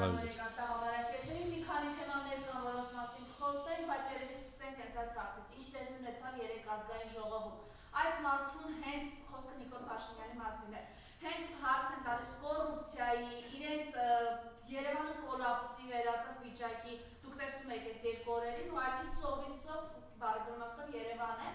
մի քանի թեմաներ կան, որոնց մասին խոսենք, բայց երևի սկսենք հենց այս հարցից։ Ինչ տեղի ունեցավ երեք ազգային ժողովում։ Այս մարդուն հենց խոսքը Նիկոլ Փաշինյանի մասին է։ Հենց հարց են տալիս կոռուպցիայի, իրենց Երևանը կոլապսի վերածած վիճակի, դուք տեսնում եք այս երկու օրերին, ուղղակի ծովից ծով բարբերումով Երևան է,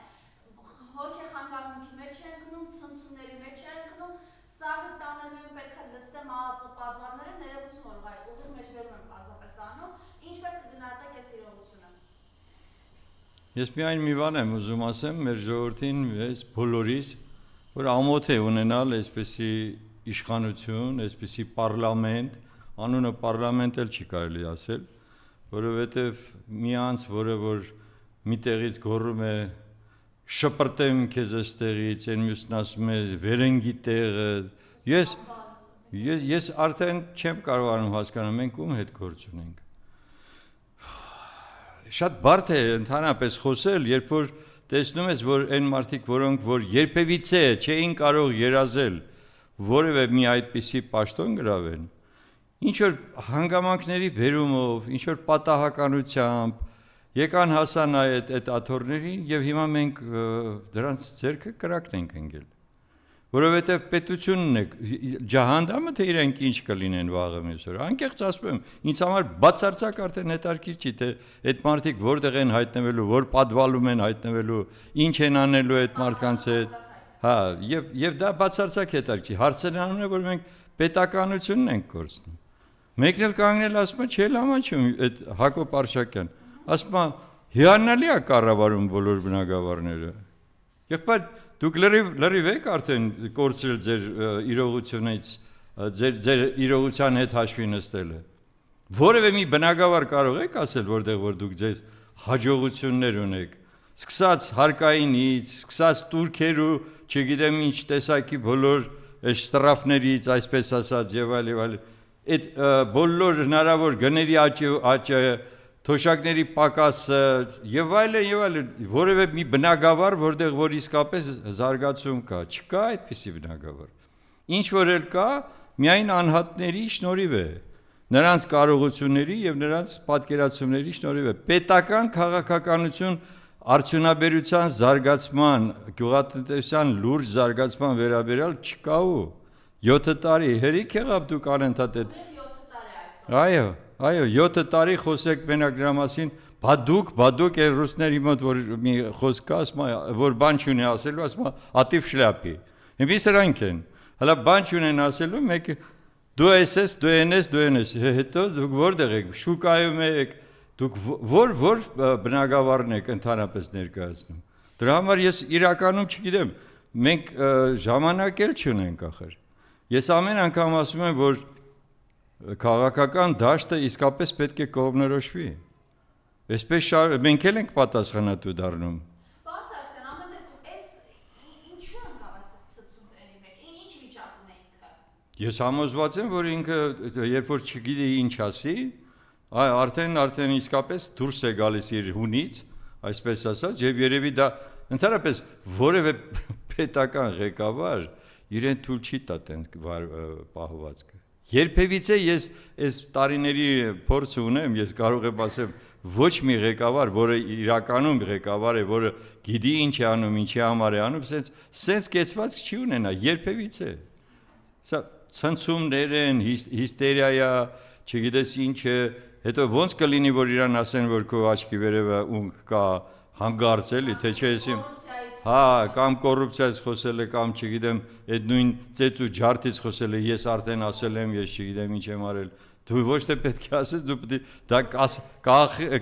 հոգեխանգարմունքի մեջ է ընկնում, ցնցումների մեջ է ընկնում, սաղը տանելու պետք է լստեմ ԱԱԾ պատվարները, ներողություն որ ուղիղ մեջբերում եմ պարզապես անում, ինչպես կգնահատեք այս իրողությունը։ Ես միայն մի բան եմ ուզում ասեմ մեր ժողովրդին, այս բոլորիս, որ ամոթ է ունենալ այսպիսի իշխանություն, այսպիսի պարլամենտ, անունը պարլամենտ էլ չի կարելի ասել, որովհետև մի անձ, որը որ մի տեղից գոռում է շպրտեմ քեզ այստեղից, այն մյուսն ասում է վերենգի տեղը, ես արդեն չեմ կարողանում հասկանալ, մենք ում հետ գործ ունենք։ Շատ բարդ է ընդհանրապես խոսել, երբ որ տեսնում ես, որ այն մարդիկ, որոնք որ երբևիցե չէին կարող երազել որևէ մի այդպիսի պաշտոն գրավեն, ինչ որ հանգամանքների բերումով, ինչ որ պատահականությամբ եկան հասան այդ աթոռներին եւ հիմա մենք դրանց ձեռքը կրակն ենք ընկել, որովհետեւ պետությունն է ջահանդամը թե իրենք ինչ կլինեն վաղը մյուս օրը, անկեղծ ասում եմ, ինձ համար բացարձակ արդեն հետաքրքիր չի թե այդ մարդիկ որտեղ են հայտնվելու, որ պատվալում են հայտնվելու, ինչ են անելու այդ մարդկանց հետ, հա, եւ դա բացարձակ հետաքրքիր, հարցն անում է, որ մենք պետականությունն ենք կորցնում։ Մեկն էլ կանգնել ասում է, չէ՞ լամաչում այդ Հակոբ Արշակյան, ասում է հիանալի է կառավարում բոլոր բնակավարները։ Եղբայր դուք լրիվ եք արդեն կորցրել ձեր իրողությունից, ձեր իրողության հետ հաշվի նստելը։ Որևէ մի բնակավար կարող եք ասել, որտեղ որ դուք ձեզ հաջողություններ ունեք, սկսած հարկայինից, սկսած турքերու, չգիտեմ ինչ տեսակի բոլոր շտրաֆներից, այսպես ասած եւ այլ, այդ բոլոր հնարավոր գների աճը, թոշակների պակասը եւ այլն, որևէ մի բնակավար, որտեղ որ իսկապես զարգացում կա, չկա այդպիսի բնակավար։ Ինչ որ էլ կա, միայն անհատների շնորհիվ է, նրանց կարողությունների եւ նրանց պատկերացումների շնորհիվ է։ Պետական քաղաքականություն արդյունաբերության զարգացման, գյուղատնտեսության լուրջ զարգացման վերաբերյալ չկա ու 7 տարի հերիք եղավ դուք անընդհատ այդ 7 տարի խոսեք մենակ դրա մասին, բադուկ է ռուսների մոտ որ մի խոսք կա, ասում որ բան չունի ասելու, ասում ատիվ շլյապի։ Ինձ սրանք են։ Հələ բան չունեն ասելու, մեկ դու ես, հետո դուք որտեղ եք, շուկայում եք, դուք որ բնակավարն եք ընդհանրապես ներկայացնում։ Դրա համար ես իրականում չգիտեմ, մենք ժամանակ էլ չունենք ախր։ Ես ամեն անգամ ասում եմ, որ քաղաքական դաշտը իսկապես պետք է կողմնորոշվի։ Այսպես մենք էլ ենք պատասխանատու դառնում։ Պարոն Սարգսյան, ամեն դեպքում այս ինչու անկավ այս ցցումների մեջ, ինչ վիճակում է ինքը։ Ես համոզված եմ, որ ինքը երբ որ չգիտի ինչ ասի, արդեն իսկապես դուրս է գալիս իր հունից, այսպես ասած, եւ երևի դա ընդհանրապես որևէ պետական ղեկավար իրեն թույլ չի տա տենց պահվածքը։ Երբևիցե ես այս տարիների փորձ ունեմ, ես կարող եմ ասեմ ոչ մի ղեկավար, որը իրականում ղեկավար է, որը գիտի ինչ է անում, ինչի համար է անում, սենց կեցվածք չի ունենա, երբևիցե։ Սա ցնցումներ են, հիստերիա է, չգիտես ինչ է, հետո ոնց կլինի, որ իրան ասեն, որ քո աչքի վերևը ունք կա, հանգարց էլի, թե չէ եսիմ, հա, կամ կոռուպցիայից խոսել է, կամ չգիտեմ, այդ նույն ծեծ ու ջարդից խոսել է, ես արդեն ասել եմ, ես չգիտեմ ինչ եմ արել, դու ոչ թե պետք է ասես, դու պետք է դա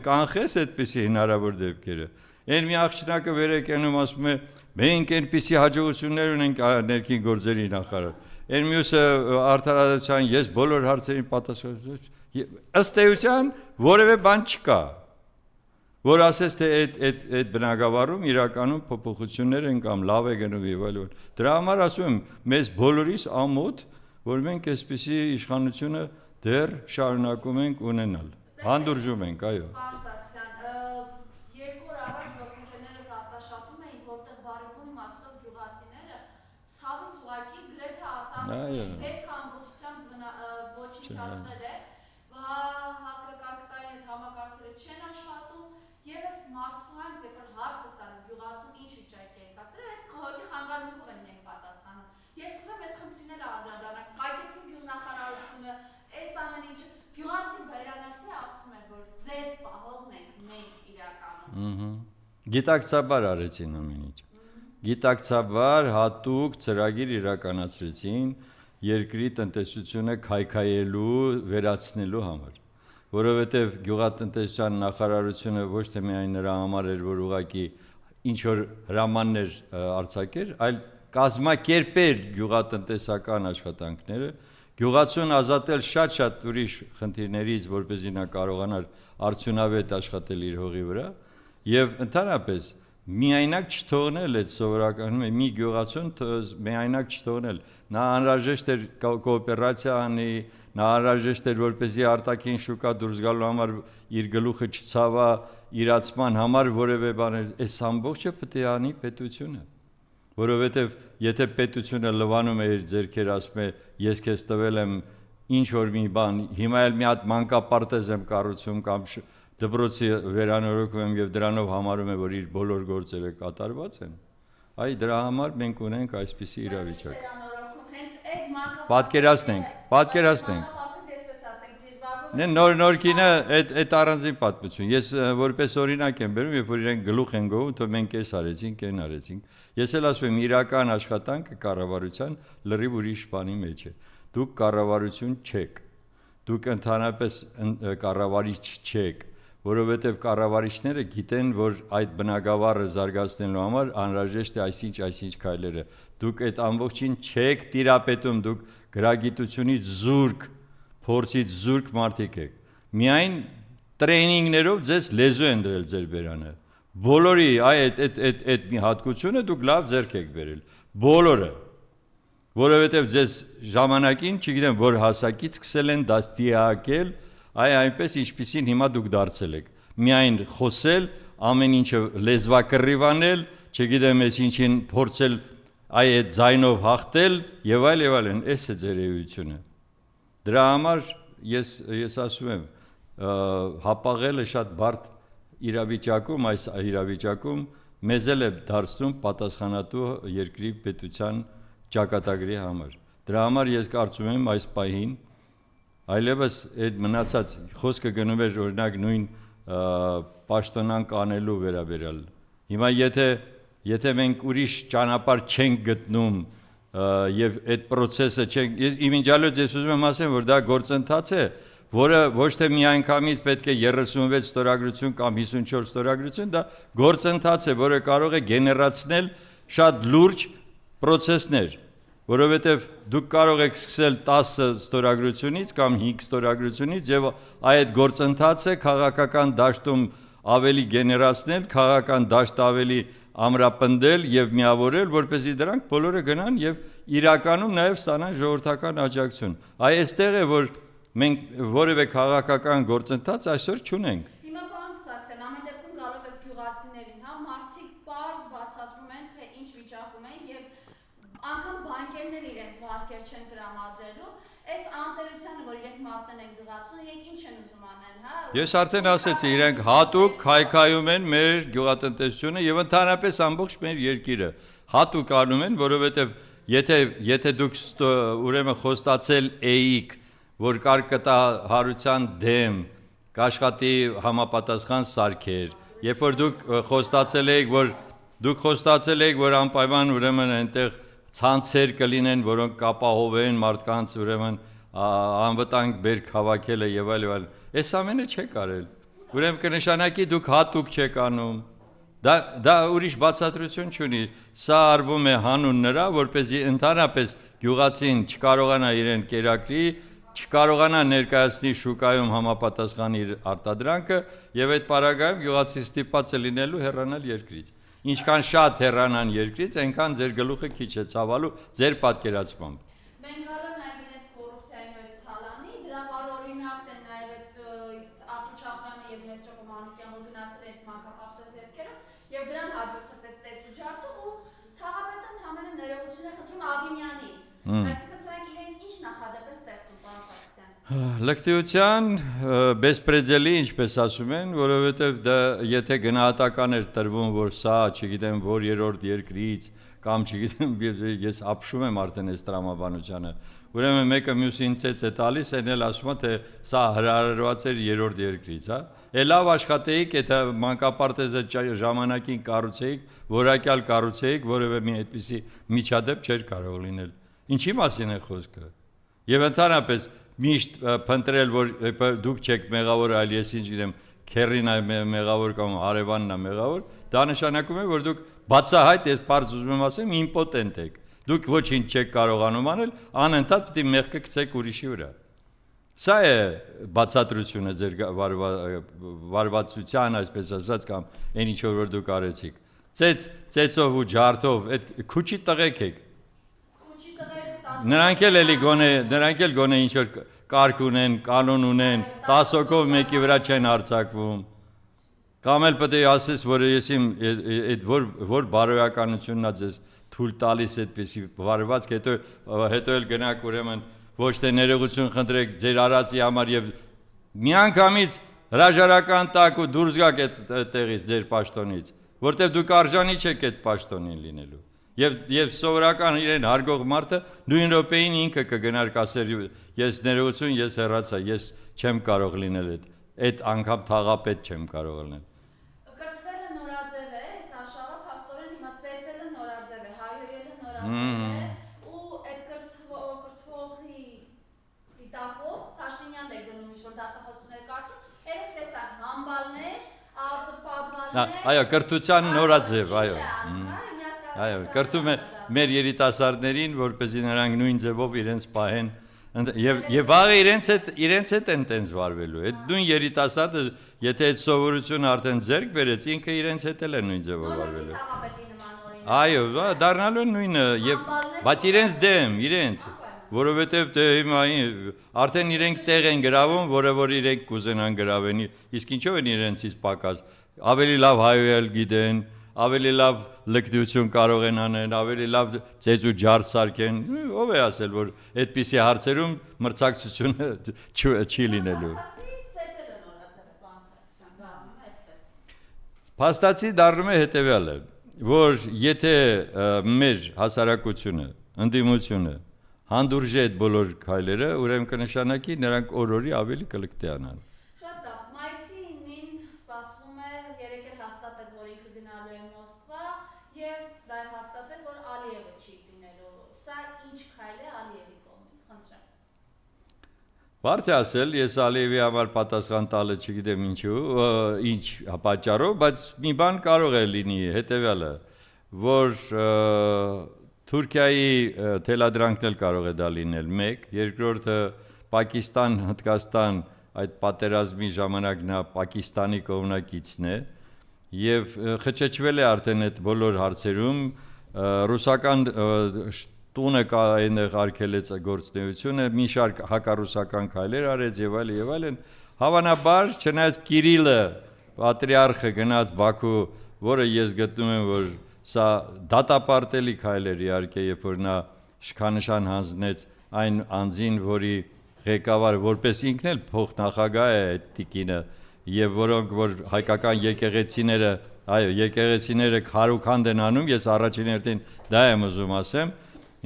կանխես այդպիսի հնարավոր դեպքերը։ Այն մի աղջնակը վեր է կենում, ասում է, մենք այնպիսի հաջողություններ ունենք ներքին գործերի նախարար։ Այն մյուսը արդարադատության, ես բոլոր հարցերին պատասխանում, ըստ էության որևէ բան չկա, որ ասես թե այդ բնակավարում իրականում փոփոխություններ են կամ լավ է գնում եւ այլն։ Դրա համար ասում եմ, մեզ բոլորիս ամոթ, որ մենք այսպիսի իշխանությունը դեռ շարունակում ենք ունենալ։ Հանդուրժում ենք, այո։ Պարոն Սարգսյան, 2 օր առաջ գործընկերներս արտաշատում էին, որտեղ բարիքուն իմաստով գյուղացիները ցավից ուղղակի գրեթե արտասվում էին, բերքը ամբողջությամբ ոչնչացվել է, Գիտակցաբար արեցին ամեն ինչ։ Գիտակցաբար հատուկ ծրագիր իրականացրեցին երկրի տնտեսությունը քայքայելու, վերացնելու համար, որովհետև գյուղատնտեսության նախարարությունը ոչ թե միայն նրա համար էր, որ ուղղակի ինչ որ հրամաններ արձակեր, այլ կազմակերպել գյուղատնտեսական աշխատանքները, գյուղացուն ազատել շատ ուրիշ խնդիրներից, որպեսզի նա կարողանար արդյունավետ աշխատել իր հողի վրա, եւ ընդհանրապես միայնակ չթողնել այդ սովորական մի գյուղացուն միայնակ չթողնել, նա անհրաժեշտ էր կոոպերացիա անի, նա անհրաժեշտ էր որպեսզի արտաքին շուկա դուրս գալու համար իր գլուխը չցավա իրացման համար որևէ բան, այս ամբողջը պետք է անի պետությունը, որովհետև եթե պետությունը լվանում է իր ձեռքերը, ասում է ես քեզ տվել եմ ինչ որ մի բան, հիմա էլ մի հատ մանկապարտեզ եմ կառուցում կամ դպրոցի վերանորոգում եմ եւ դրանով համարում եմ որ իր բոլոր գործերը կատարված են, այ դրա համար մենք ունենք այսպիսի իրավիճակ։ Պատկերացնենք։ Նորքինը այդ առանձին պատմություն։ Ես որպես օրինակ եմ բերում, երբ որ իրենք գլուխ են գովում, թե մենք էս արեցինք, այն արեցինք։ Ես էլ ասում եմ, իրական աշխատանքը կառավարության լրիվ ուրիշ բանի մեջ է։ Դուք կառավարություն չեք։ Դուք ընդհանրապես կառավարիչ չեք, որովհետև կառավարիչները գիտեն, որ այդ բնակավարը զարգացնելու համար անհրաժեշտ է այսինչ քայլերը։ Դուք այդ ամբողջին չեք տիրապետում, դուք գրագիտությունից զուրկ, փորձից զուրկ մարդիկ եք։ Միայն տրեյնինգներով ձեզ լեզու են դրել ձեր բերանը։ Բոլորի այդ մի հատկությունը դուք լավ ձեռք եք բերել։ Բոլորը, որովհետև ձեզ ժամանակին, չգիտեմ, որ հասակից սկսել են դաստիարակել, այնպես ինչպիսին հիմա դուք դարձել եք։ Միայն խոսել, ամեն ինչը լեզվակռիվանել, չգիտեմ, ես ինչին փորձել այդ ձայնով հաղթել եւ այլն, այս է ձեր էությունը։ Դրա համար ես ասում եմ, հապաղելը շատ բարդ իրավիճակում, այս իրավիճակում մեզ էլ է դարձնում պատասխանատու երկրի պետության ճակատագրի համար։ Դրա համար ես կարծում եմ այս պահին այլևս այդ մնացած խոսքը գնում էր օրինակ նույն պաշտոնանկ անելու վերաբերյալ։ Հիմա եթե մենք ուրիշ ճանապարհ չենք գտնում եւ այդ process-ը չենք, իմ ինջալոց ես ուզում եմ ասեմ, որ դա գործընթաց է, որը ոչ թե միանգամից պետք է 36 ստորագրություն կամ 54 ստորագրություն, դա գործընթաց է, որը կարող է գեներացնել շատ լուրջ process-ներ, որովհետև դուք կարող եք սկսել 10 ստորագրությունից կամ 5 ստորագրությունից եւ այդ գործընթացը քաղաքական դաշտում ավելի գեներացնել, քաղաքական դաշտ ավելի ամրապնդել եւ միավորել, որպեսզի դրանք բոլորը գնան եւ իրականում նաեւ ստանան ժողովրդական աջակցություն։ Այստեղ է որ մենք որևէ քաղաքական գործընթաց այսօր չունենք։ Հիմա պարոն Սարգսյան, ամեն դեպքում գալով էս գյուղացիներին, հա, մարդիկ պարզ բացատրում են, թե ինչ վիճակում են եւ անգամ բանկերները իրենց վարկեր չեն տրամադրելու, այս անտերությանը, որ իրենք մատնեն են գյուղացուն, իրենք ինչ են ուզում անեն, հա։ Ես արդեն ասեցի, իրենք հատուկ քայքայում են մեր գյուղատնտեսությունը եւ ընդհանրապես ամբողջ մեր երկիրը։ Հատուկ անում են, որովհետեւ եթե դուք ուրեմն խոստացել էիք, որ կարկտա հարության դեմ կաշխատի համապատասխան սարքեր, երբ որ դուք խոստացել եք, որ անպայման ուրեմն այնտեղ ցանցեր կլինեն, որոնք կապահովեն մարդկանց ուրեմն անվտանգ բերք հավաքելը եւ այլն, այս ամենը չեք արել։ Ուրեմն կնշանակի դուք հատուկ չեք անում։ Դա ուրիշ բացատրություն չունի։ Սա արվում է հանուն նրա, որպեսզի ընդհանրապես գյուղացին չկարողանա իրեն կերակրի, չկարողանա ներկայացնի շուկայում համապատասխան իր արտադրանքը եւ այդ պարագայում գյուղացի ստիպված է լինելու հեռանալ երկրից։ Ինչքան շատ հեռանան երկրից, այնքան ձեր գլուխը քիչ է ցավալու ձեր պատկերացմամբ։ Մենք գալով նաեւ իրենց կոռուպցիայի մեջ թալանի, դրա վառ օրինակն են նաեւ այդ Արտուչախյանը եւ Մեսրոպ Մանուկյանը, որ գնացել են այդ մանկապարտեզի հետքերը եւ դրան հաջորդած այդ ծեծուջարդը ու թաղապետը ընդամենը ներողություն է խնդրում Աբիմյանից։ Այսինքն սրանք իրենք ինչ նախադեպ են ստեղծում, պարոն Սարգսյան։ Լկտիության բեսպրեդելի, ինչպես ասում են, որովհետև դա եթե գնահատական էր տրվում, որ սա, չգիտեմ, որ երրորդ երկրից կամ չգիտեմ, ես ապշում եմ արդեն այս տրամաբանությանը, ուրեմն մեկը մյուսին ծեծ է տալիս, այն էլ ասում է, թե սա հրաժարված էր երրորդ երկրից, հա։ Է լավ աշխատեիք, եթե մանկապարտեզը ժամանակին կառուցեիք, որակյալ կառուցեիք, որևէ մի այդպիսի միջադեպ չէր կարող լինել։ Ինչի մասին է խոսքը։ Եվ ընդհանրապես միշտ փնտրել, որ դուք չեք մեղավոր, այլ ես ինչ գիտեմ, քերին է մեղավոր կամ հարևանն է մեղավոր, դա նշանակում է, որ դուք բացահայտ, ես բարձ ուզում եմ ասեմ, իմպոտենտ եք։ Դուք ոչինչ չեք կարողանում անել, անընդհատ պետք է մեղքը գցեք ուրիշի վրա։ Սա է բացատրությունը ձեր վարվածության, այսպես ասած, կամ այն ինչ որ դուք արեցիք։ Ծեծով ու ջարդով, այդ քուչի տղեկ եք։ Նրանք էլ գոնե ինչ որ կարգ ունեն, կանոն ունեն, 10 հոգով մեկի վրա չեն արձակվում։ Կամ էլ պետք է ասես, որ ես իմ այդ որ բարոյականությունն է ձեզ թույլ տալիս այդպեսի վարվածք, հետո էլ գնաք ուրեմն ոչ թե ներողություն խնդրեք ձեր արածի համար եւ միանգամից հրաժարական տակ ու դուրս գաք այդ տեղից ձեր պաշտոնից, որտեվ դուք արժանի չեք այդ պաշտոնին լինելու։ Եվ սովորական իրեն հարգող մարդը նույն րոպեին ինքը կգնար կասեր ես ներողություն, ես հեռացա, ես չեմ կարող լինել այդ անգամ թաղապետ չեմ կարող լինել։ Կրթվելը նորաձև է, այս Աշավը փաստորեն հիմա ծեծելը նորաձև է, հայհոյելը նորաձև է, ու այդ կրթվողի դիտակով Փաշինյանն է գնում ինչ-որ դասախոսություններ կարգում, երեք տեսակ համբալներ, պատվալներ։ Այո, կրթության նորաձև, այո, կրթում է մեր երիտասարդներին, որպեսզի նրանք նույն ձևով իրենց պահեն եւ վաղը իրենց հետ են տենց վարվելու։ Այդ նույն երիտասարդը, եթե այդ սովորությունը արդեն ձեռք բերեց, ինքը իրենց հետ էլ է նույն ձևով վարվելու։ Այո, դառնալու են նույնը, բայց իրենց դեմ, որովհետեւ հիմա արդեն իրենք տեղ են գրավում, որը որ իրենք կուզենան գրավեն, իսկ ինչով են իրենցից պակաս, ավելի լավ հայոյել գիտեն, ավելի լավ լկտություն կարող են անել, ավելի լավ ծեծ ու ջարդ սարքեն, ով է ասել, որ այդպիսի հարցերում մրցակցությունը չի լինելու։ Փաստացի դառնում է հետևյալը, որ եթե մեր հասարակությունը, ընդդիմությունը հանդուրժի այդ բոլոր քայլերը, ուրեմն կնշանակի նրանք օր-օրի ավելի կլկտիանան։ Շատ լավ, մայիսի 9-ին սպասվում է, երեկ էլ հաստատեց, որ ինքը գնալու է Մոսկվա, եւ դա հաստատեց, որ Ալիևը չի լինելու։ Սա ինչ քայլ է Ալիևի կողմից, խնդրեմ։ Բարդ է ասել, ես Ալիևի համար պատասխան տալը չգիտեմ ինչ պատճառով, բայց մի բան կարող է լինի հետևյալը, որ Թուրքիայի թելադրանքն էլ կարող է դա լինել, մեկ, երկրորդը Պակիստան, Հնդկաստան այդ պատերազմի ժամանակ նա Պակիստանի կողմնակիցն է եւ խճճվել է արդեն այդ բոլոր հարցերում ռուսական տունը այնեղ արկելեց գործունեությունը մի շարք հակառուսական քայլեր արեց եւ այլն հավանաբար չնայած Կիրիլը պատրիարխը գնաց Բաքու, որը ես գտնում եմ որ սա դատապարտելի քայլեր իհարկե երբ որ նա շքանշան հանձնեց այն անձին, որի ղեկավար որպես ինքն էլ փոխնախագահ է այդ տիկինը եւ որոնք որ հայկական եկեղեցիները, այո, եկեղեցիները քարուքանդ են անում, ես առաջին հերթին դա եմ ուզում ասեմ,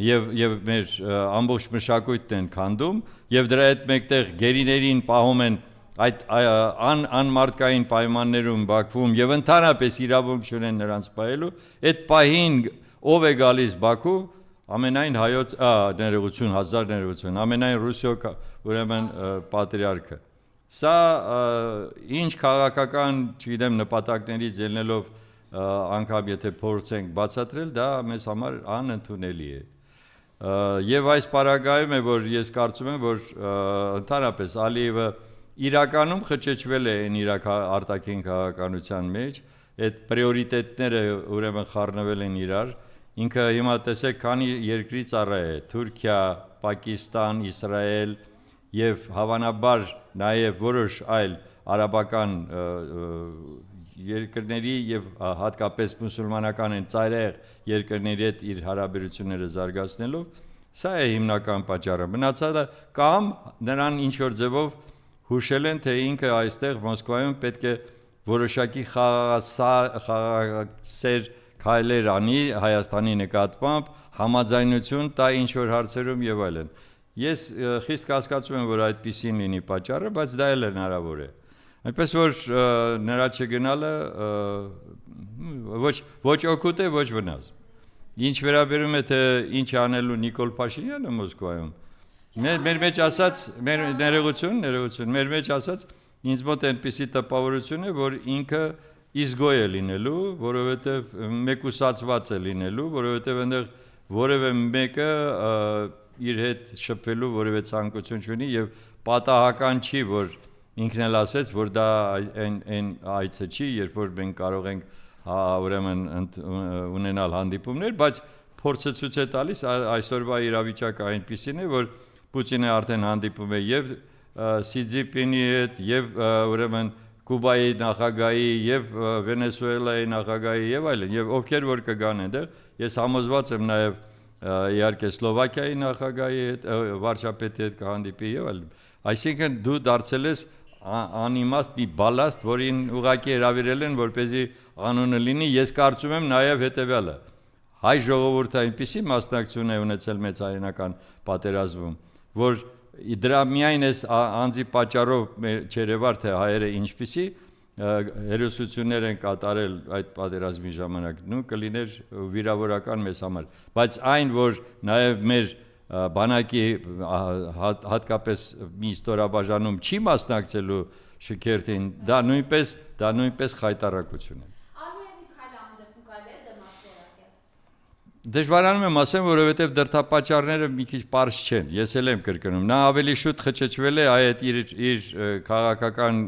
եւ մեր ամբողջ մշակույթն են քանդում եւ դրա հետ մեկտեղ գերիներին պահում են այդ անմարդկային պայմաններում Բաքվում եւ ընդհանրապես իրավունք չունեն նրանց պահելու, այդ պահին ով է գալիս Բաքու, ամենայն հայոց ներողություն, հազար ներողություն, ամենայն Ռուսիո ուրեմն պատրիարքը։ Սա ինչ քաղաքական, չգիտեմ, նպատակներից ելնելով անգամ եթե փորձենք բացատրել, դա մեզ համար անընդունելի է։ Եվ այս պարագայում է, որ ես կարծում եմ, որ ընդհանրապես Ալիևը իրականում խճճվել է այն իր արտաքին քաղաքականության մեջ, այդ պրիորիտետները ուրեմն խառնվել են իրար, ինքը հիմա տեսեք քանի երկրի ծառա է, Թուրքիա, Պակիստան, Իսրայել եւ հավանաբար նաեւ որոշ այլ արաբական երկրների եւ հատկապես մուսուլմանական են ծայրահեղ երկրների հետ իր հարաբերությունները զարգացնելով, սա է հիմնական պատճառը։ Մնացածը կամ նրան ինչ որ ձևով հուշել են, թե ինքը այստեղ Մոսկվայում պետք է որոշակի խաղաղասեր քայլեր անի Հայաստանի նկատմամբ, համաձայնություն տա ինչ որ հարցերում եւ այլն։ Ես խիստ կասկածում եմ, որ այդպեսին լինի պատճառը, բայց դա էլ հնարավոր է։ Այնպես որ նրա չգնալը ոչ օգուտ է, ոչ վնաս։ Ինչ վերաբերում է թե ինչ անելու Նիկոլ Փաշինյանը Մոսկվայում, մեր մեջ ասած, մեր ներողություն, մեր մեջ ասած ինձ մոտ այնպիսի տպավորություն է, որ ինքը իսգոյ է լինելու, որովհետև մեկուսացված է լինելու, որովհետև այնտեղ որևէ մեկը իր հետ շփվելու որևէ ցանկություն չունի եւ պատահական չի, որ ինքն էլ ասեց, որ դա այն այցը չի, երբ որ մենք կարող ենք ուրեմն ունենալ հանդիպումներ, բայց փորձը ցույց է տալիս այսօրվա իրավիճակը այնպիսին է, որ Պուտինը արդեն հանդիպում է եւ Սի Ցզինպինի հետ եւ ուրեմն Կուբայի նախագահի եւ Վենեսուելայի նախագահի եւ այլն եւ ովքեր որ կգան այնտեղ, ես համոզված եմ նաեւ իհարկե Սլովակիայի նախագահի հետ, վարչապետի հետ կհանդիպի եւ այլն։ Այսինքն դու դարձել ես անիմաստ մի բալաստ, որին ուղղակի հրավիրել են, որպեսզի անունը լինի, ես կարծում եմ նաև հետևյալը։ Հայ ժողովուրդը այնպիսի մասնակցություն է ունեցել մեծ հայերենական պատերազմում, որ դրա միայն այս անձի պատճառով չերևար թե հայերը ինչպիսի հերոսություններ են կատարել այդ պատերազմի ժամանակ, նույն կլիներ վիրավորական մեզ համար, բայց այն, որ նաև մեր բանակի հատկապես մի ստորաբաժանում չի մասնակցելու շքերթին, դա նույնպես խայտառակություն է։ Ալիևի քայլը ամենևին կարելի է դեմասկերակել։ Դժվարանում եմ ասեմ, որովհետև դրդապատճառները մի քիչ պարզ չեն, ես էլ եմ կրկնում, նա ավելի շուտ խճճվել է այդ իր քաղաքական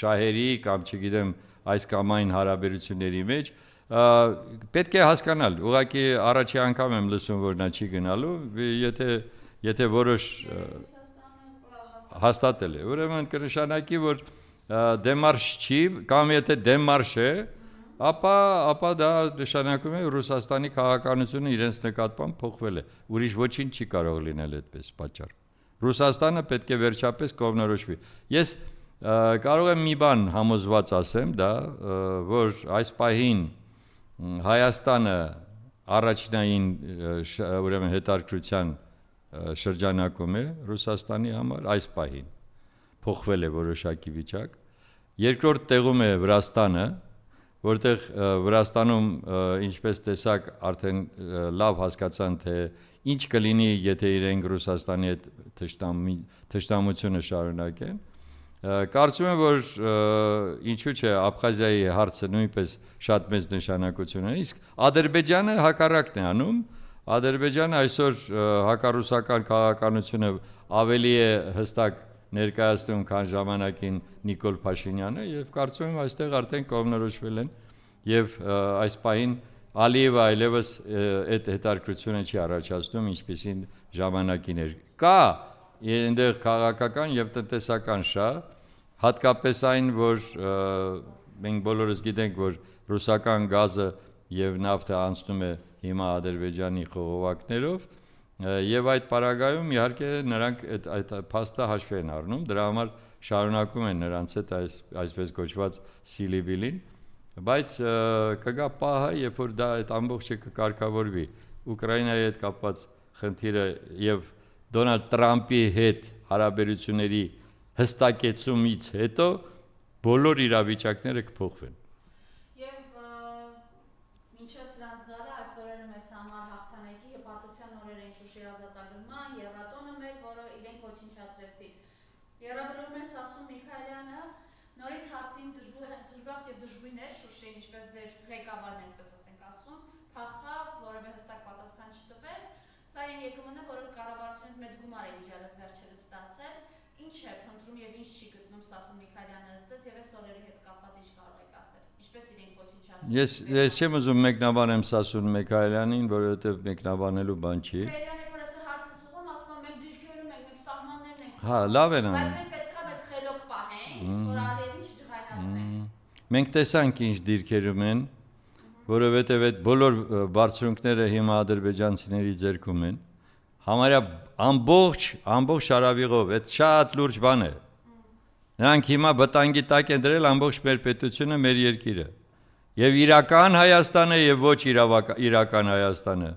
շահերի կամ չգիտեմ այս կամ այն հարաբերությունների մեջ, պետք է հասկանալ, ուղղակի առաջի անգամ եմ լսում, որ նա չի գնալու, եթե որոշ հաստատել է, ուրեմն կնշանակի, որ դեմարշ չի, կամ եթե դեմարշ է, ապա դա նշանակում է Ռուսաստանի քաղաքականությունը իրենց նկատմամբ փոխվել է, ուրիշ ոչինչ չի կարող լինել այդպես պատճառ։ Ռուսաստանը պետք է վերջապես կողմնորոշվի։ Ես կարող եմ մի բան համոզված ասեմ, դա, որ այս պահին Հայաստանը առաջնային ուրեմն հետաքրքրության շրջանակում է Ռուսաստանի համար այս պահին փոխվել է որոշակի վիճակ երկրորդ տեղում է Վրաստանը որտեղ Վրաստանում ինչպես տեսակ արդեն լավ հասկացան թե ինչ կլինի եթե իրենք Ռուսաստանի հետ թշնամությունը շարունակեն Կարծում եմ, որ ինչու՞ չէ Աբխազիայի հարցը նույնպես շատ մեծ նշանակություն ունի, իսկ Ադրբեջանը հակառակն է անում, Ադրբեջանը այսօր հակառուսական քաղաքականությունը ավելի է հստակ ներկայացնում, քան ժամանակին Նիկոլ Փաշինյանը եւ կարծում եմ այստեղ արդեն կողմնորոշվել են եւ այս պահին Ալիևը այլևս այդ հետաքրքրությունը չի առաջացնում, ինչպեսին ժամանակին էր։ Կա այնտեղ քաղաքական եւ տնտեսական շահ, հատկապես այն, որ մենք բոլորս գիտենք, որ ռուսական գազը եւ նավթը անցնում է հիմա Ադրբեջանի խողովակներով եւ այդ պարագայում իհարկե նրանք այդ փաստը հաշվի են առնում, դրա համար շարունակում են նրանց հետ այսպես կոչված սիլիբիլին, բայց կգա պահը, երբ որ դա այդ ամբողջը կկարգավորվի Ուկրաինայի հետ կապված խնդիրը եւ Դոնալդ Տրամպի հետ հարաբերությունների հստակեցումից հետո բոլոր իրավիճակները կփոխվեն։ Եվ մինչև սրանց գալը այս օրերը մեզ համար հաղթանակի հպարտության օրեր են Շուշի ազատագրման, եռատոնը մեր, որը իրենք ոչնչացրեցին։ Եռաբլուրում էր Սասուն Միքայելյանը, նորից հարցին դժբախտ եւ դժգույն էր Շուշին, ինչպես ձեր ղեկավարն այսպես ասենք ասում, փախավ, որևէ հստակ պատասխան չտվեց։ Սա այն ԵԿՄ-ը, որը կառավարությունից մեծ գումար է իջալած վերջերս ստացել, ինչ է փնտրում եւ ինչ չի գտնում Սասուն Միքայելյանը ըստ եւ այս օրերի հետ կապված ինչ կարող եք ասել։ Ինչպես իրենք ոչնչացրեցին։ Ես չեմ ուզում մեկնաբանեմ Սասուն Միքայելյանին, որովհետեւ մեկնաբանելու բան չի։ Միքայելյանը որ այսօր հարցը սուղում, ասում եմ մենք դիրքերում ենք, մենք սահմաններն ենք։ Հա, լավ են անում։ Բայց մենք պետքա մեզ խելոք պահենք, որ Ալիևին չջղայնացնենք։ Մենք տեսանք ինչ դիրքերում են, որովհետև այդ բոլոր բարձրունքները հիմա ադրբեջանցիների ձեռքում են, համարյա ամբողջ շարավիղով, այդ շատ լուրջ բան է։ Նրանք հիմա վտանգի տակ են դրել ամբողջ մեր պետությունը, մեր երկիրը։ Եվ իրական Հայաստանը եւ ոչ իրական Հայաստանը,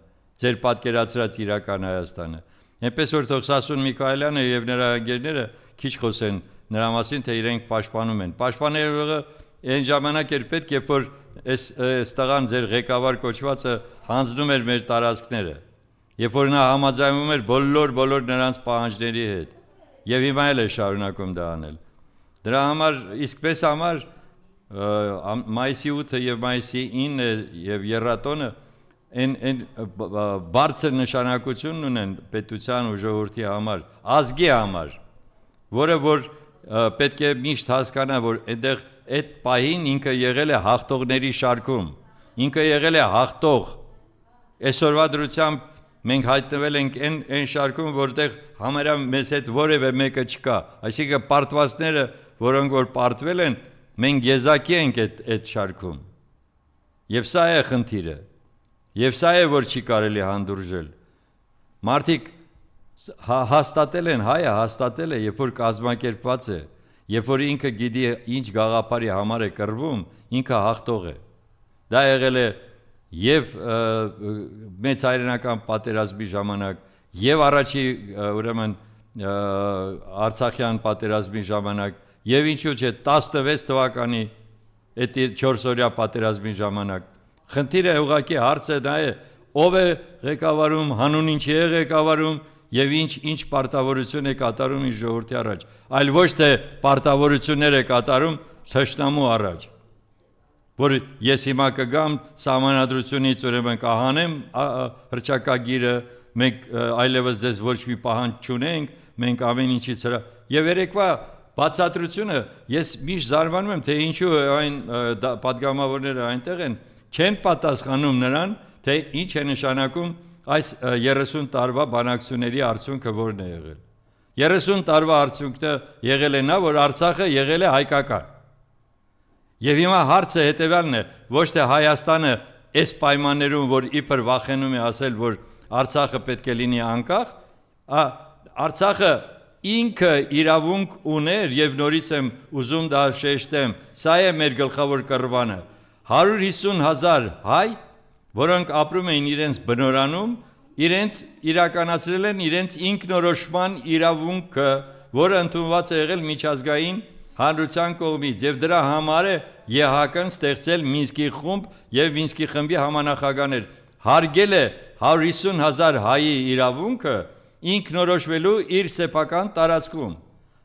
ձեր պատկերացրած իրական Հայաստանը։ Այնպես որ թող Սասուն Միքայելյանը եւ նրա ընկերները քիչ խոսեն նրա մասին, թե իրենք պաշտպանում են։ Պաշտպանողը այն ժամանակ էր պետք, երբ որ այս տղան ձեր ղեկավար կոչվածը հանձնում էր մեր տարածքները, երբ որ նա համաձայնվում էր բոլոր նրանց պահանջների հետ, եւ հիմա էլ է շարունակում դա անել։ Դրա համար իսկ մեզ համար մայիսի 8-ը եւ մայիսի 9-ը եւ եռատոնը այն բարձր նշանակություն ունեն պետության ու ժողովրդի համար, ազգի համար, որը որ պետք է միշտ հասկանա, որ այդտեղ այդ պահին ինքը եղել է հաղթողների շարքում, ինքը եղել է հաղթող։ Այսօրվա դրությամբ մենք հայտնվել ենք այն շարքում, որտեղ համարյա մեզ հետ որևէ մեկը չկա, այսինքն պարտվածները, որոնք որ պարտվել են, մենք եզակի ենք այդ շարքում։ Եվ սա է խնդիրը։ Եվ սա է, որ չի կարելի հանդուրժել։ Մարդիկ հաստատել են, հայը հաստատել է, երբ որ կազմակերպված է, երբ որ ինքը գիտի ինչ գաղափարի համար է կռվում, ինքը հաղթող է։ Դա եղել է եւ մեծ հայրենական պատերազմի ժամանակ, եւ առաջի ուրեմն Արցախյան պատերազմի ժամանակ, եւ ինչու՞ չէ 16 թվականի այդ 4-օրյա պատերազմի ժամանակ։ Խնդիրը ուղղակի հարցը դա է, ով է ղեկավարում, հանուն ինչի է ղեկավարում եւ ինչ պարտավորություն է կատարում իր ժողովրդի առաջ, այլ ոչ թե պարտավորություններ է կատարում թշնամու առաջ, որ ես հիմա կգամ սահմանադրությունից ուրեմն կհանեմ հռչակագիրը, մենք այլևս ձեզ ոչ մի պահանջ չունենք, մենք ամեն ինչից եւ երեկվա բացատրությունը ես միշտ զարմանում եմ, թե ինչու այն падգամավորները այնտեղ են, չեն պատասխանում նրան, թե ինչ է նշանակում այս 30 տարվա բանակցությունների արդյունքը որն է եղել։ 30 տարվա արդյունքը եղել է նա, որ Արցախը եղել է հայկական։ Եվ հիմա հարցը հետևյալն է, ոչ թե Հայաստանը այս պայմաններում, որ իբր վախենում է ասել, որ Արցախը պետք է լինի անկախ, Արցախը ինքը իրավունք ուներ եւ նորից եմ ուզում դա շեշտեմ, սա է մեր գլխավոր կռվանը։ 150,000 հայ, որոնք ապրում էին իրենց բնորանում, իրենց իրականացրել են իրենց ինքնորոշման իրավունքը, որը ընդունված է եղել միջազգային հանրության կողմից եւ դրա համար է ԵՀԿ-ն ստեղծել Մինսկի խումբ եւ Մինսկի խմբի համանախագահներ։ Հարգել է 150,000 հայի իրավունքը ինքնորոշվելու իր սեփական տարածքում։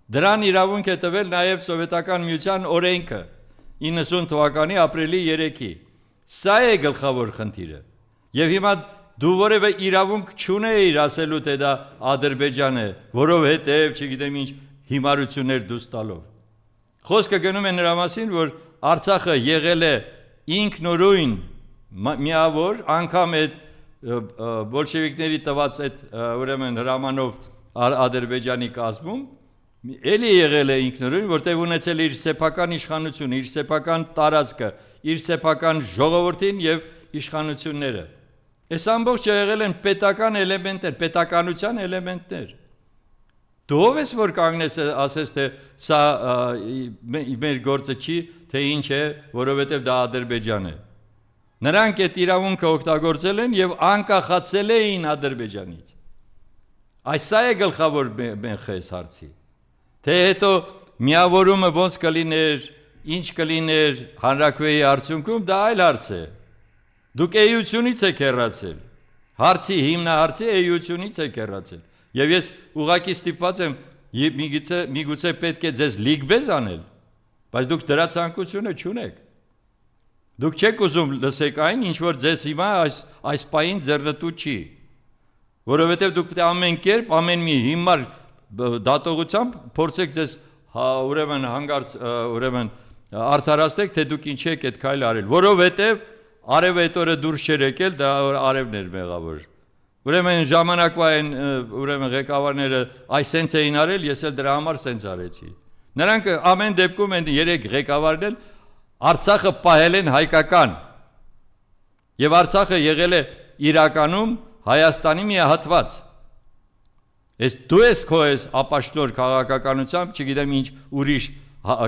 Դրան իրավունք է տվել նաեւ սովետական միության օրենքը 90 թվականի ապրիլի 3-ի։ Սա է գլխավոր խնդիրը։ Եվ հիմա դու որևէ իրավունք չունեիր ասելու թե դա Ադրբեջան է, որովհետև չգիտեմ ինչ հիմարություններ դուրս տալով։ Խոսքը գնում է նրա մասին, որ Արցախը եղել է ինքնուրույն միավոր, անգամ այդ բոլշևիկների տված այդ ուրեմն հրամանով Ադրբեջանի կազմում էլի եղել է ինքնուրույն, որտեղ ունեցել իր սեփական իշխանությունը, իր սեփական տարածքը, իր սեփական ժողովրդին եւ իշխանությունները։ Այս ամբողջը եղել են պետական էլեմենտներ, պետականության էլեմենտներ։ Դու ով ես որ կանգնես ասես թե սա մեր գործը չի, թե ինչ է, որովհետեւ դա Ադրբեջան է։ Նրանք այդ իրավունքը օգտագործել են եւ անկախացել էին Ադրբեջանից։ Այսա է գլխավոր մենխես հարցի։ Թե հետո միավորումը ոնց կլիներ, ինչ կլիներ հանրաքվեի արդյունքում, դա այլ հարց է։ Դուք էությունից եք հեռացել։ Հարցի հիմնահարցի էությունից եք հեռացել։ Եվ ես ուղղակի ստիպված եմ միգուցե պետք է ձեզ լիգբեզ անել, բայց դուք դրա ցանկությունը չունեք։ Դուք չեք ուզում լսեք այն, ինչ որ ձեզ հիմա այս պահին ձեռնտու չի, որովհետև դուք պետք է ամեն կերպ, ամեն մի հիմար դատողությամբ փորձեք ձեզ ուրեմն հանգարց ուրեմն արդարացնեք, թե դուք ինչ եք այդ քայլը արել, որովհետև արևը այդ օրը դուրս չէր եկել, դա արևն էր մեղավոր։ Ուրեմն ժամանակվա այն ուրեմն ղեկավարները այս սենց էին արել, ես էլ դրա համար սենց արեցի։ Նրանք ամեն դեպքում են 3 ղեկավարներ Արցախը պահել են հայկական։ Եվ Արցախը եղել է իրականում Հայաստանի մի հատված։ Ես դու ես քո ես ապաշտոր քաղաքականությամբ, չգիտեմ ինչ ուրիշ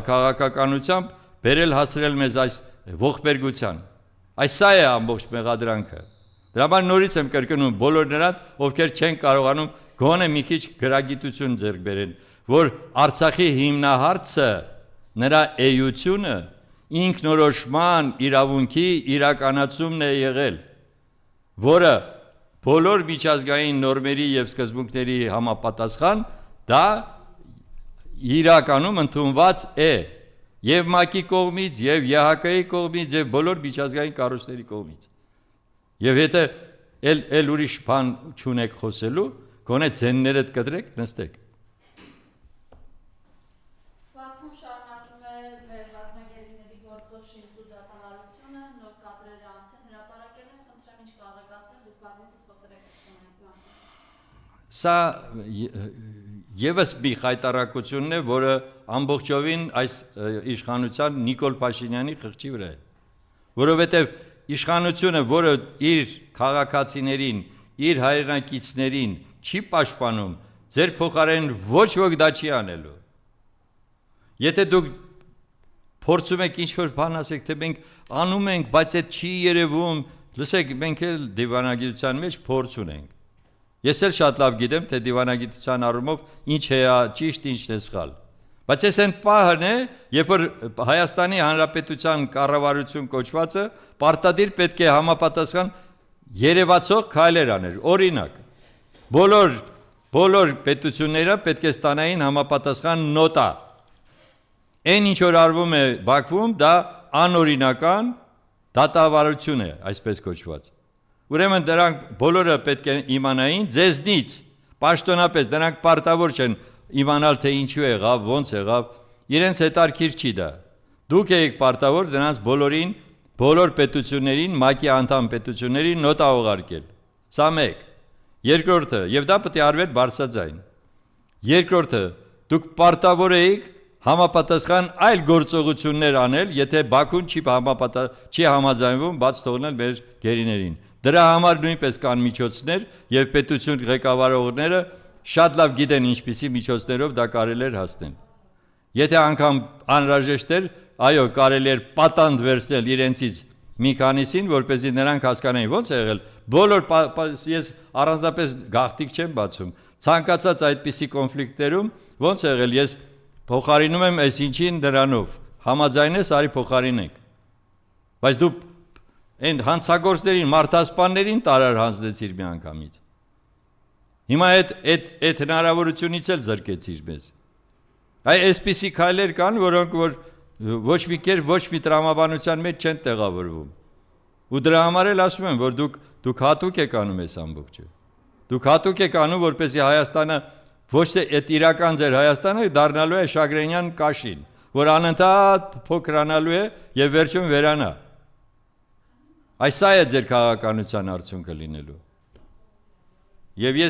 քաղաքականությամբ բերել հասրել մեզ այս ողբերգության։ Այսա է ամբողջ մեղադրանքը։ Դրա համար նորից եմ կրկնում բոլոր նրանց, ովքեր չեն կարողանում գոնե մի քիչ գրագիտություն ձեռք բերեն, որ Արցախի հիմնահարցը նրա էությունը ինքնորոշման իրավունքի իրականացումն է եղել, որը բոլոր միջազգային նորմերի եւ սկզբունքների համապատասխան դա իրականում ընդունված է եւ ՄԱԿ-ի կողմից եւ ԵՀԿ-ի կողմից եւ բոլոր միջազգային կառույցների կողմից։ Եվ եթե էլ ուրիշ բան չունեք խոսելու, գոնե ցեններդ կտրեք, նստեք։ Բաքվում շարունակում է մեր ռազմագերիների գործող շինծու դատարանությունը, նոր կադրերը արդեն հրապարակել են, խնդրեմ ինչ կարող եք ասել, դուք բազմիցս խոսել եք այս մասին։ Սա եւս մի խայտարակությունն է, որը ամբողջովին այս իշխանության Նիկոլ Փաշինյանի խղճի վրա է, որովհետեւ իշխանությունը, որը իր քաղաքացիներին, իր հայրենակիցներին չի պաշտպանում, ձեր փոխարեն ոչ ոք դա չի անելու։ Եթե դուք փորձում եք ինչ-որ բան ասեք, թե մենք անում ենք, բայց այդ չի երևում, լսեք, մենք էլ դիվանագիտության մեջ փորձ ունենք։ Ես էլ շատ լավ գիտեմ, թե դիվանագիտության առումով ինչ է ճիշտ, ինչն է սխալ։ Բայց այս այն պահն է, երբ որ Հայաստանի Հանրապետության կառավարություն կոչվածը պարտադիր պետք է համապատասխան երևացող քայլեր աներ։ Օրինակ, բոլոր պետությունները պետք է ստանային համապատասխան նոտա։ Այն ինչ որ արվում է Բաքվում, դա անօրինական դատավարություն է, այսպես կոչված։ Ուրեմն դրանք բոլորը պետք է իմանային ձեզնից, պաշտոնապես դրանք պարտավոր չեն իմանալ, թե ինչու եղավ, ոնց եղավ, իրենց հետարքիր չի դա։ Դուք եք պարտավոր դրանց բոլորին, բոլոր պետություններին, ՄԱԿ-ի անդամ պետություններին նոտա ուղարկել։ Սա մեկ։ Երկրորդը, եւ դա պետք է արվեր բարձրաձայն։ Երկրորդը, դուք պարտավոր եք համապատասխան այլ գործողություններ անել, եթե Բաքուն չի համաձայնվում բաց թողնել մեր գերիներին։ Դրա համար նույնպես կան միջոցներ եւ պետություն ղեկավարողները շատ լավ գիտեն ինչպիսի միջոցներով դա կարելի է հասնել։ Եթե անգամ անհրաժեշտ էր, այո, կարելի էր պատանդ վերցնել իրենցից մի քանիսին, որպեսզի նրանք հասկանային ոնց է եղել։ Բոլոր ես առանձնապես գաղտնիք չեմ բացում։ Ցանկացած այդպիսի կոնֆլիկտերում ոնց է եղել, ես փոխարինում եմ այս ինչին դրանով։ Համաձայն ես, արի փոխարինենք։ Բայց դու այն հանցագործներին, մարդասպաններին տարար հանձնեցիր մի անգամից։ Հիմա այդ հնարավորությունից էլ զրկեցիր մեզ։ Այսպիսի քայլեր կան, որոնք որ ոչ մի կերպ ոչ մի տրամաբանության մեջ չեն տեղավորվում։ Ու դրա համար էլ ասում եմ, որ դուք հատուկ եք անում այս ամբողջը։ Դուք հատուկ եք անում, որպեսզի Հայաստանը ոչ թե այդ իրական ձեր Հայաստանը դառնալու է Շագրենյան կաշին, որ անընդհատ փոքրանալու է եւ վերջում վերանա։ Այս է ձեր քաղաքականության արդյունքը լինելու։ Եվ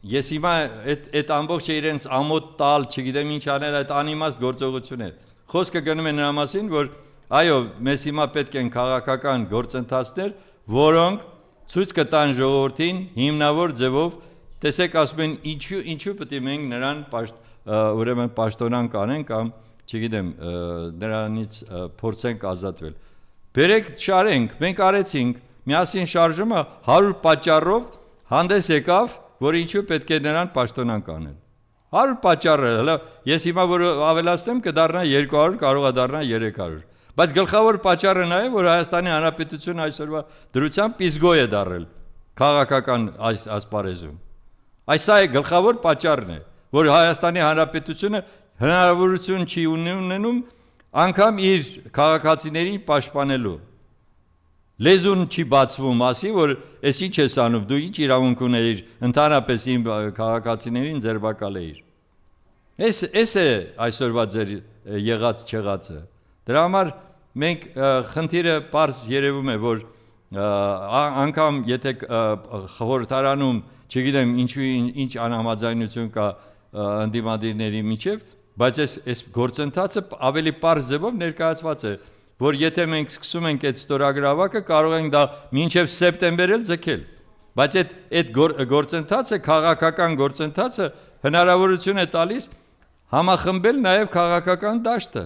ես հիմա այդ ամբողջը իրենց ամոթ տալ, չգիտեմ ինչ անել, այդ անիմաստ գործողություն է։ Խոսքը գնում է նրա մասին, որ այո, մեզ հիմա պետք են քաղաքական գործընթացներ, որոնք ցույց կտան ժողովրդին հիմնավոր ձևով, տեսեք, ասում են ինչու պետք է մենք նրան ուրեմն պաշտոնան կանենք կամ, չգիտեմ, նրանից փորձենք ազատվել։ Բերեք շարենք, մենք արեցինք, միասին շարժումը 100 պատճառով հանդես եկավ, որ ինչու պետք է նրան պաշտոնան կանեն։ 100 պատճառը, հələ ես հիմա որ ավելացնեմ կդառնա 200, կարող է դառնա 300։ Բայց գլխավոր պատճառը նա է, որ Հայաստանի Հանրապետությունը այսօրվա դրությամբ իսգոյ է դառել քաղաքական այս ասպարեզում։ Այս է գլխավոր պատճառն է, որ Հայաստանի Հանրապետությունը հնարավորություն չի ունենում անգամ իր քաղաքացիներին պաշտպանելու։ Լեզուն չի բացվում ասի, որ ես ինչ ես անում, դու ինչ իրավունք ունեիր ընդհանրապես իմ քաղաքացիներին ձերբակալեիր։ Էս է այսօրվա ձեր եղած չեղածը։ Դրա համար մենք խնդիրը պարզ երևում է, որ անգամ եթե խորհրդարանում, չգիտեմ ինչ անհամաձայնություն կա ընդդիմադիրների միջև, բայց այս գործընթացը ավելի պարզ ձևով ներկայացված է, որ եթե մենք սկսում ենք այդ ստորագրավակը, կարող ենք դա մինչև սեպտեմբեր էլ ձգել, բայց այդ գործընթացը, քաղաքական գործընթացը հնարավորություն է տալիս համախմբել նաև քաղաքական դաշտը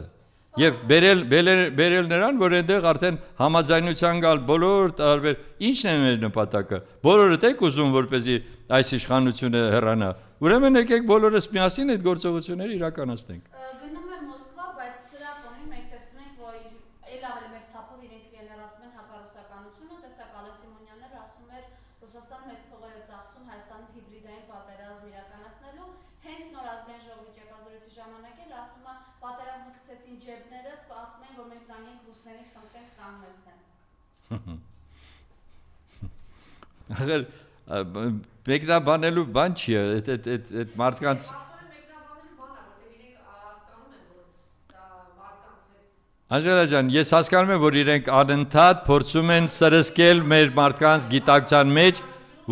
Եվ բերել նրան, որ այնտեղ արդեն համաձայնության գալ բոլոր տարբեր ինչն է մեր նպատակը։ Բոլորդ եք ուզում, որպեսզի այս իշխանությունը հեռանա։ Ուրեմն եկեք բոլորս միասին այդ գործողությունները իրականացնենք։ Գնում եմ Մոսկվա, բայց սրա ֆոնին մենք տեսնում ենք, որ ել ավելի մեծ թափով իրենք ներառում են հակառուսականությունը, տեսակ Ալեքս Սիմոնյանն էլ ասում էր, Ռուսաստանը մեծ փողեր է ծախսում Հայաստանում հիբրիդային պատերազմ իրականացնելու, հենց նոր ազգային ժողովի ճեպազորույցի ժամանակ էլ ասում է, պատերազմը գցեցին ջեբներս, ասում են, որ մենք զանգենք ռուսներին, խնդրենք կանգնեցնեն։ Ահա մեկնաբանելու բան չի, այդ մարդկանց Անժելա ջան, ես հասկանում եմ, որ իրենք անընդհատ փորձում են սրսկել մեր մարդկանց գիտակցության մեջ,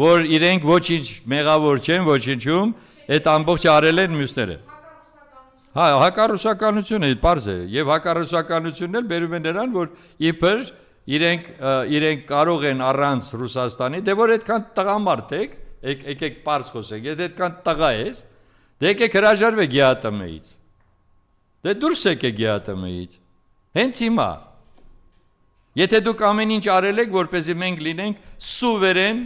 որ իրենք ոչինչ մեղավոր չեն, ոչինչում, այդ ամբողջը արել են մյուսները։ Հա, հակառուսականությունը պարզ է, եւ հակառուսականությունն էլ բերում է նրան, որ իբր իրենք կարող են առանց Ռուսաստանի, դե որ այդքան տղամարդ եք, եկեք պարզ խոսենք, եթե այդքան տղա ես, դե եկեք հրաժարվեք ԵԱՏՄ-ից։ Դե դուրս եկեք ԵԱՏՄ-ից։ Հենց հիմա։ Եթե դուք ամեն ինչ արել եք, որպեսզի մենք լինենք սուվերեն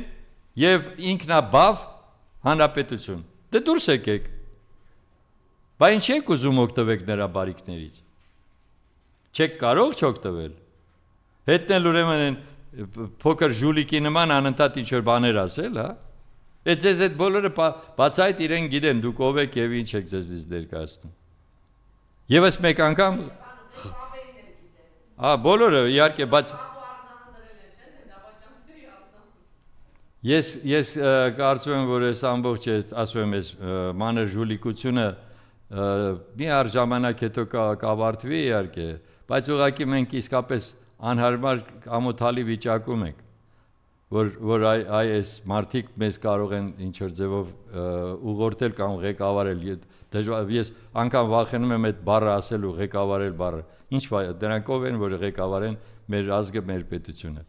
եւ ինքնաբավ հանրապետություն, դե դուրս եկեք։ Բայց ինչ եք ուզում օգտվեք նրա բարիքներից։ Չեք կարող չօգտվել։ Հետնել ուրեմն են փոքր ժուլիկի նման անընդհատ ինչ որ բաներ ասել, հա։ Այդ ձեզ այդ բոլորը բացայտ իրեն գիտեն, դուք ով եք եւ ինչ եք ձեզից ներկայացնում։ Եվս մեկ անգամ Հա, բոլորը իհարկե, բայց Ես կարծում եմ, որ այս ամբողջ ասում եմ, այս մանր ժուլիկությունը մի առ ժամանակ հետո կավարտվի իհարկե, բայց ուղղակի մենք իսկապես անհարմար ամոթալի վիճակում ենք, որ այս մարդիկ մեզ կարող են ինչ-որ ձևով ուղղորդել կամ ղեկավարել, ես անգամ վախենում եմ այդ բառը ասելու ղեկավարել բառը, ինչ դրանք ով են, որ ղեկավարեն մեր ազգը, մեր պետությունը